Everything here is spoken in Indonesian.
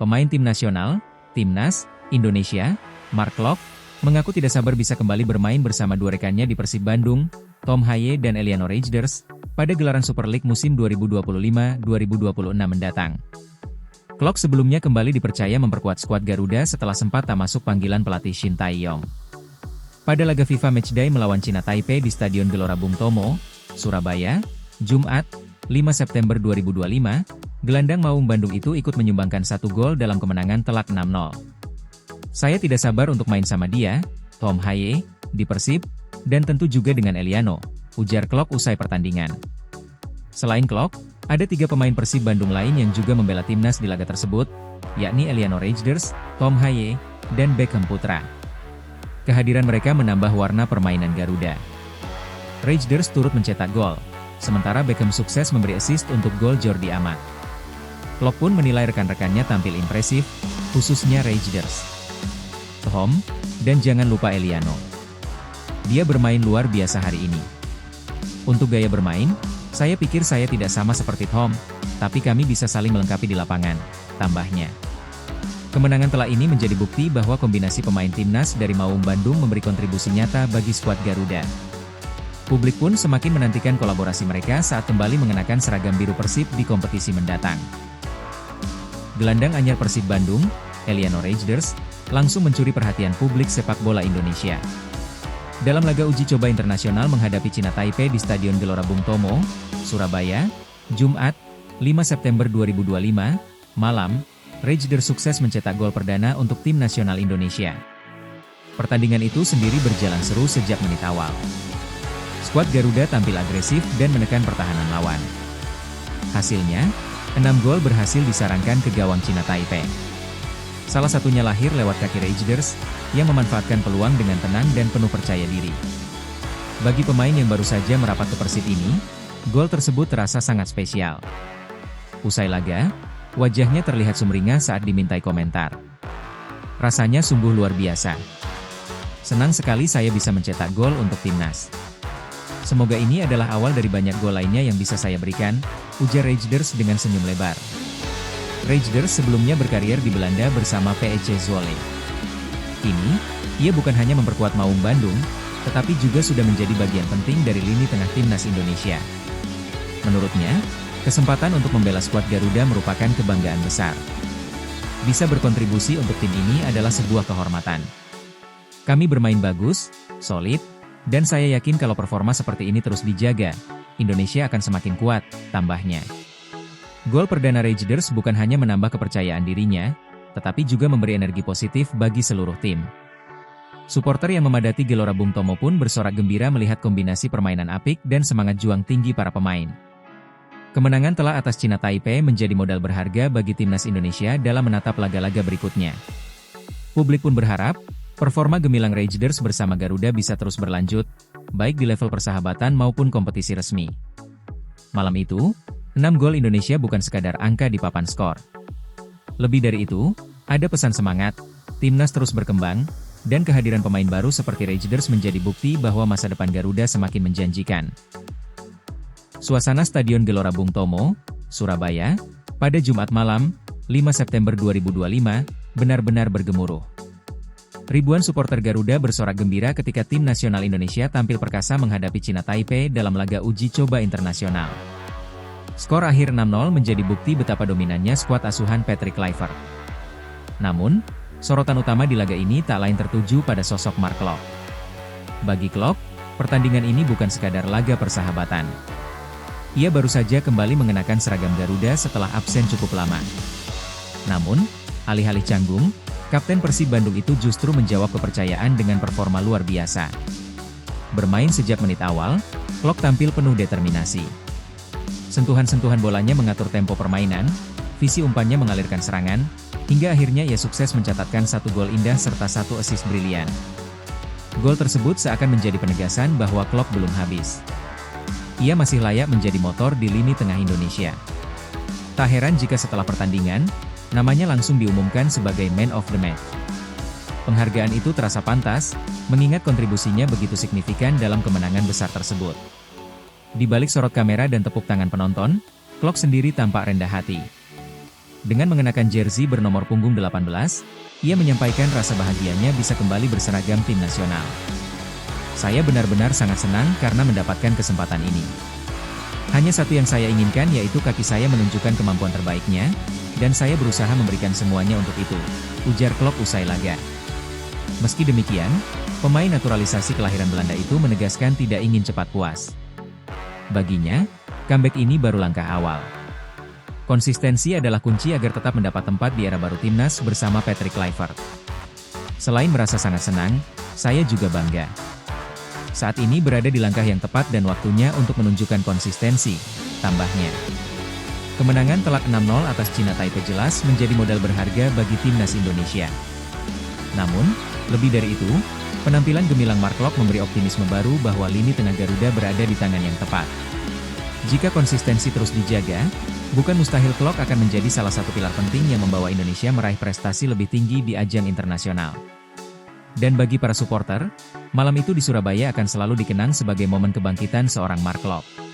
Pemain tim nasional, Timnas, Indonesia, Mark Klok, mengaku tidak sabar bisa kembali bermain bersama dua rekannya di Persib Bandung, Tom Haye dan Eliano Reijnders, pada gelaran Super League musim 2025-2026 mendatang. Klok sebelumnya kembali dipercaya memperkuat skuad Garuda setelah sempat tak masuk panggilan pelatih Shin Tae-yong. Pada laga FIFA Matchday melawan Cina Taipei di Stadion Gelora Bung Tomo, Surabaya, Jumat, 5 September 2025, gelandang Maung Bandung itu ikut menyumbangkan 1 gol dalam kemenangan telak 6-0. Saya tidak sabar untuk main sama dia, Tom Haye, di Persib, dan tentu juga dengan Eliano, ujar Klok usai pertandingan. Selain Klok, ada 3 pemain Persib Bandung lain yang juga membela timnas di laga tersebut, yakni Eliano Reijnders, Tom Haye, dan Beckham Putra. Kehadiran mereka menambah warna permainan Garuda. Reijnders turut mencetak gol, sementara Beckham sukses memberi assist untuk gol Jordi Amat. Klok pun menilai rekan-rekannya tampil impresif, khususnya Reijnders, Tom, dan jangan lupa Eliano. Dia bermain luar biasa hari ini. Untuk gaya bermain, saya pikir saya tidak sama seperti Tom, tapi kami bisa saling melengkapi di lapangan, tambahnya. Kemenangan telak ini menjadi bukti bahwa kombinasi pemain timnas dari Maung Bandung memberi kontribusi nyata bagi skuad Garuda. Publik pun semakin menantikan kolaborasi mereka saat kembali mengenakan seragam biru Persib di kompetisi mendatang. Gelandang anyar Persib Bandung, Eliano Reijnders, langsung mencuri perhatian publik sepak bola Indonesia. Dalam laga uji coba internasional menghadapi Cina Taipei di Stadion Gelora Bung Tomo, Surabaya, Jumat, 5 September 2025, malam, Reijnders sukses mencetak gol perdana untuk tim nasional Indonesia. Pertandingan itu sendiri berjalan seru sejak menit awal. Skuad Garuda tampil agresif dan menekan pertahanan lawan. Hasilnya, 6 gol berhasil disarankan ke gawang Cina Taipei. Salah satunya lahir lewat kaki Reijnders, yang memanfaatkan peluang dengan tenang dan penuh percaya diri. Bagi pemain yang baru saja merapat ke Persib ini, gol tersebut terasa sangat spesial. Usai laga, wajahnya terlihat sumringah saat dimintai komentar. Rasanya sungguh luar biasa. Senang sekali saya bisa mencetak gol untuk timnas. Semoga ini adalah awal dari banyak gol lainnya yang bisa saya berikan, ujar Reijnders dengan senyum lebar. Reijnders sebelumnya berkarier di Belanda bersama PSC Zwolle. Kini, ia bukan hanya memperkuat Maung Bandung, tetapi juga sudah menjadi bagian penting dari lini tengah timnas Indonesia. Menurutnya, kesempatan untuk membela skuad Garuda merupakan kebanggaan besar. Bisa berkontribusi untuk tim ini adalah sebuah kehormatan. Kami bermain bagus, solid, dan saya yakin kalau performa seperti ini terus dijaga, Indonesia akan semakin kuat, tambahnya. Gol perdana Reijnders bukan hanya menambah kepercayaan dirinya, tetapi juga memberi energi positif bagi seluruh tim. Suporter yang memadati Gelora Bung Tomo pun bersorak gembira melihat kombinasi permainan apik dan semangat juang tinggi para pemain. Kemenangan telak atas Cina Taipei menjadi modal berharga bagi timnas Indonesia dalam menatap laga-laga berikutnya. Publik pun berharap, performa gemilang Reijnders bersama Garuda bisa terus berlanjut, baik di level persahabatan maupun kompetisi resmi. Malam itu, 6 gol Indonesia bukan sekadar angka di papan skor. Lebih dari itu, ada pesan semangat, timnas terus berkembang, dan kehadiran pemain baru seperti Reijnders menjadi bukti bahwa masa depan Garuda semakin menjanjikan. Suasana Stadion Gelora Bung Tomo, Surabaya, pada Jumat malam, 5 September 2025, benar-benar bergemuruh. Ribuan supporter Garuda bersorak gembira ketika tim nasional Indonesia tampil perkasa menghadapi Cina Taipei dalam laga uji coba internasional. Skor akhir 6-0 menjadi bukti betapa dominannya skuad asuhan Patrick Kluivert. Namun, sorotan utama di laga ini tak lain tertuju pada sosok Mark Klok. Bagi Klok, pertandingan ini bukan sekadar laga persahabatan. Ia baru saja kembali mengenakan seragam Garuda setelah absen cukup lama. Namun, alih-alih canggung, Kapten Persib Bandung itu justru menjawab kepercayaan dengan performa luar biasa. Bermain sejak menit awal, Klok tampil penuh determinasi. Sentuhan-sentuhan bolanya mengatur tempo permainan, visi umpannya mengalirkan serangan, hingga akhirnya ia sukses mencatatkan 1 gol indah serta 1 assist brilian. Gol tersebut seakan menjadi penegasan bahwa Klok belum habis. Ia masih layak menjadi motor di lini tengah Indonesia. Tak heran jika setelah pertandingan, namanya langsung diumumkan sebagai Man of the Match. Penghargaan itu terasa pantas, mengingat kontribusinya begitu signifikan dalam kemenangan besar tersebut. Di balik sorot kamera dan tepuk tangan penonton, Klok sendiri tampak rendah hati. Dengan mengenakan jersey bernomor punggung 18, ia menyampaikan rasa bahagianya bisa kembali berseragam tim nasional. Saya benar-benar sangat senang karena mendapatkan kesempatan ini. Hanya satu yang saya inginkan yaitu kaki saya menunjukkan kemampuan terbaiknya, dan saya berusaha memberikan semuanya untuk itu, ujar Klok usai laga. Meski demikian, pemain naturalisasi kelahiran Belanda itu menegaskan tidak ingin cepat puas. Baginya, comeback ini baru langkah awal. Konsistensi adalah kunci agar tetap mendapat tempat di era baru timnas bersama Patrick Kluivert. Selain merasa sangat senang, saya juga bangga. Saat ini berada di langkah yang tepat dan waktunya untuk menunjukkan konsistensi, tambahnya. Kemenangan telak 6-0 atas Cina Taipei jelas menjadi modal berharga bagi timnas Indonesia. Namun, lebih dari itu, penampilan gemilang Mark Klok memberi optimisme baru bahwa lini tengah Garuda berada di tangan yang tepat. Jika konsistensi terus dijaga, bukan mustahil Klok akan menjadi salah satu pilar penting yang membawa Indonesia meraih prestasi lebih tinggi di ajang internasional. Dan bagi para supporter, malam itu di Surabaya akan selalu dikenang sebagai momen kebangkitan seorang Mark Klok.